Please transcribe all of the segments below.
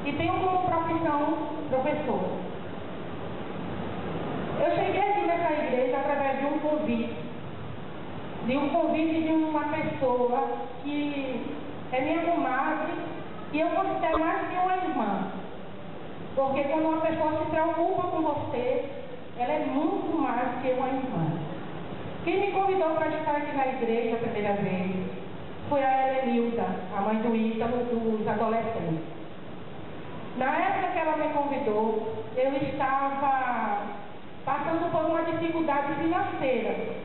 e tenho como profissão professor. Eu cheguei aqui nessa igreja através de um convite de uma pessoa que é minha comadre, e eu considero mais que uma irmã. Porque quando uma pessoa se preocupa com você, ela é muito mais que uma irmã. Quem me convidou para estar aqui na igreja a primeira vez foi a Helenilda, a mãe do Ítalo, dos adolescentes. Na época que ela me convidou, eu estava passando por uma dificuldade financeira.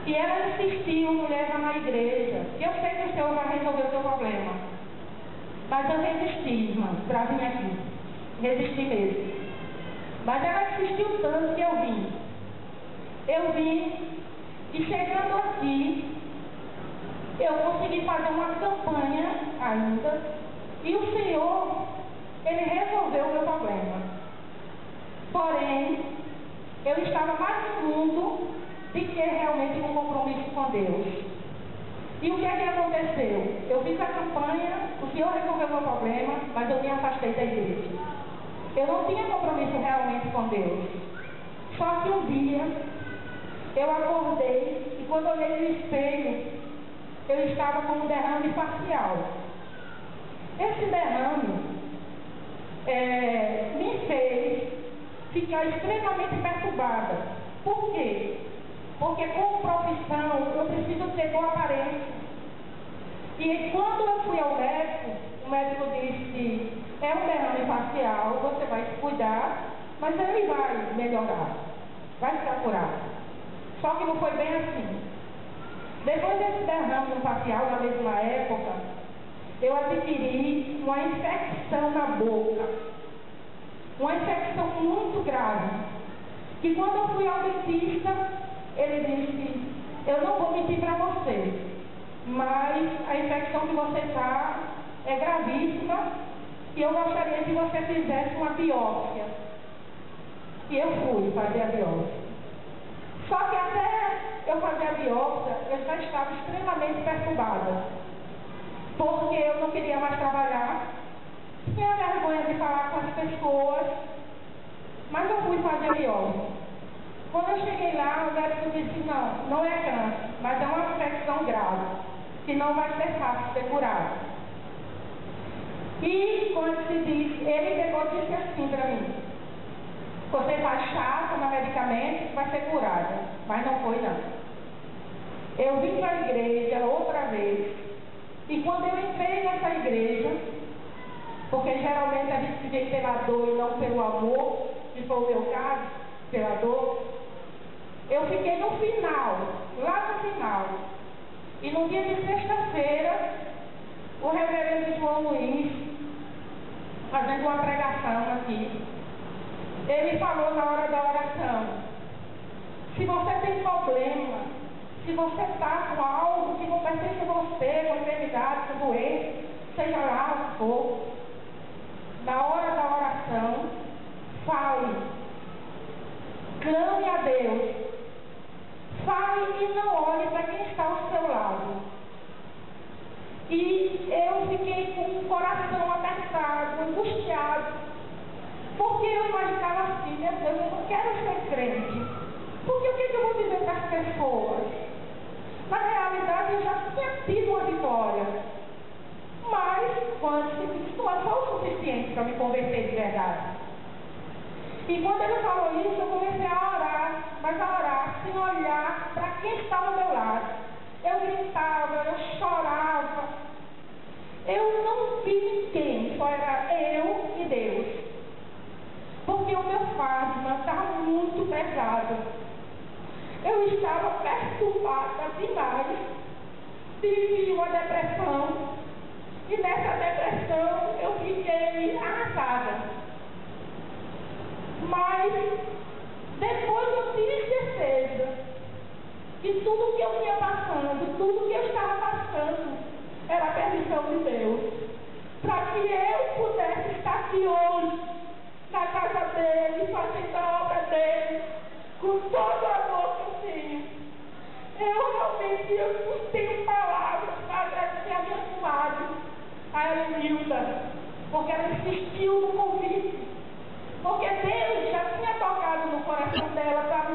E ela insistiu, mulher, vá na igreja. Eu sei que o Senhor vai resolver o seu problema. Mas eu resisti, irmã, para vir aqui. Resisti mesmo. Mas ela insistiu tanto que eu vim. Eu vim e chegando aqui, eu consegui fazer uma campanha ainda. E o Senhor, Ele resolveu o meu problema. Porém, eu estava mais no mundo de que realmente um compromisso com Deus. E o que é que aconteceu? Eu fiz a campanha, o Senhor resolveu o meu problema, mas eu me afastei da igreja. Eu não tinha compromisso realmente com Deus. Só que um dia, eu acordei e quando olhei no espelho, eu estava com um derrame facial. Esse derrame me fez ficar extremamente perturbada. Por quê? Porque como profissão eu preciso ter boa aparência. E quando eu fui ao médico, o médico disse: é um derrame facial, você vai se cuidar, mas ele vai melhorar, vai ficar curado. Só que não foi bem assim. Depois desse derrame facial, na mesma época, eu adquiri uma infecção na boca. Uma infecção muito grave. Que quando eu fui ao dentista, ele disse: eu não vou mentir para você, mas a infecção que você está é gravíssima e eu gostaria que você fizesse uma biópsia. E eu fui fazer a biópsia. Só que até eu fazer a biópsia, eu já estava extremamente perturbada. Porque eu não queria mais trabalhar, tinha vergonha de falar com as pessoas, mas eu fui fazer a biópsia. Quando eu cheguei lá, o médico disse: não é câncer, mas é uma infecção grave, que não vai ser fácil ser curada. E, como se diz, ele pegou e disse assim para mim: você está chá, toma medicamento, vai ser curada. Mas não foi, não. Eu vim para a igreja outra vez, e quando eu entrei nessa igreja, porque geralmente a gente vem pela dor e não pelo amor, que foi o meu caso, pela dor, eu fiquei no final, lá no final. E no dia de sexta-feira, o reverendo João Luiz, fazendo uma pregação aqui, ele falou na hora da oração: se você tem problema, se você está com algo que não pertence a você, com enfermidade, com doença, seja lá o que for, na hora da oração, fale, clame a Deus, fale e não olhe para quem está ao seu lado. E eu fiquei com o coração apertado, angustiado, porque eu imaginava assim: meu Deus, eu não quero ser crente, porque o que eu vou dizer para as pessoas? Na realidade, eu já tinha tido uma vitória, mas quando não foi o suficiente para me converter de verdade. E quando ele falou isso, eu comecei a orar, mas a orar sem olhar para quem estava ao meu lado. Eu gritava, eu chorava, eu não vi ninguém, só era eu e Deus. Porque o meu fardo estava muito pesado. Eu estava perturbada demais, tive uma depressão, e nessa depressão eu fiquei arrasada. Mas depois eu tive certeza que tudo que eu ia passando, tudo que eu estava passando, era a permissão de Deus, para que eu pudesse estar aqui hoje, na casa dele, fazendo a obra dele, com todo o amor que eu tenho. Eu realmente não tenho palavras para agradecer a minha comadre, a Helenilda, porque ela insistiu no convite. Porque Deus já tinha tocado no coração dela para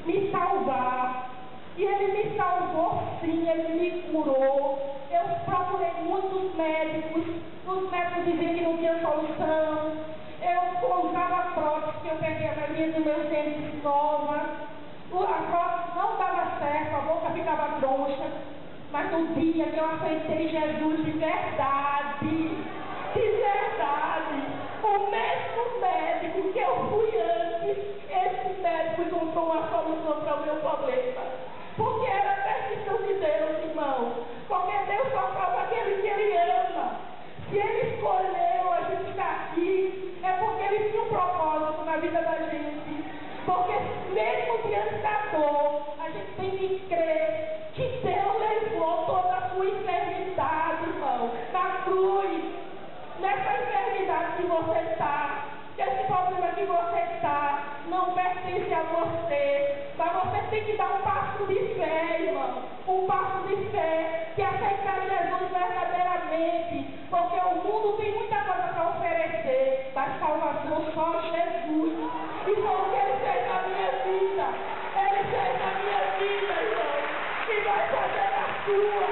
me salvar. E Ele me salvou sim, Ele me curou. Eu procurei muitos médicos, os médicos diziam que não tinha solução. Eu usava prótese, que eu peguei a maioria dos meus dentes nova. A prótese não dava certo, a boca ficava troncha. Mas no dia que eu aceitei Jesus de verdade, o mesmo médico que eu fui antes, esse médico encontrou uma solução para o meu problema. Porque era a permissão de Deus, irmão. Porque Deus só salva aquele que Ele ama. Se Ele escolheu a gente estar aqui, é porque Ele tinha um propósito na vida da gente. Porque mesmo diante da dor, a gente tem que crer que Deus levou toda a sua enfermidade, irmão, na cruz. Nessa enfermidade que você está, esse problema que você está, não pertence a você. Mas você tem que dar um passo de fé, irmão. Um passo de fé, que é aceitar Jesus verdadeiramente. Porque o mundo tem muita coisa para oferecer, mas salvação só Jesus. E só o que Ele fez na minha vida. Ele fez na minha vida, irmão. E vai fazer a sua.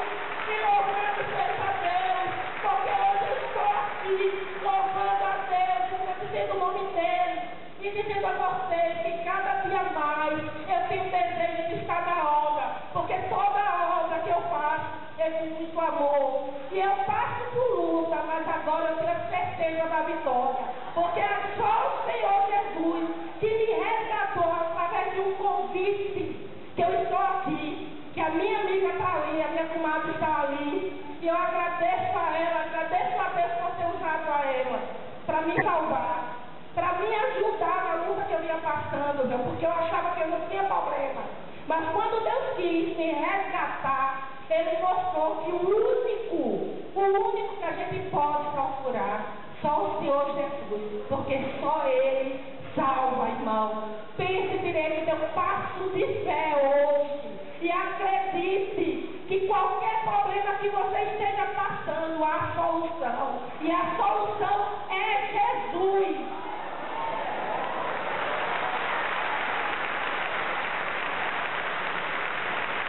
E louvando seja Deus. Porque hoje eu estou aqui, louvando a Deus, dizendo o nome dEle. E dizendo a vocês que cada dia mais eu tenho desejo de estar na obra. Porque toda a obra que eu faço é com muito amor. E eu passo por luta, mas agora eu tenho a certeza da vitória. Porque é só o Senhor Jesus que me resgatou através de um convite que eu estou aqui. Que a minha amiga está ali, a minha comadre está ali. E eu agradeço a ela, agradeço a Deus por ter usado a ela para me salvar, para me ajudar na luta que eu ia passando, meu, porque eu achava que eu não tinha problema. Mas quando Deus quis me resgatar, Ele mostrou que o único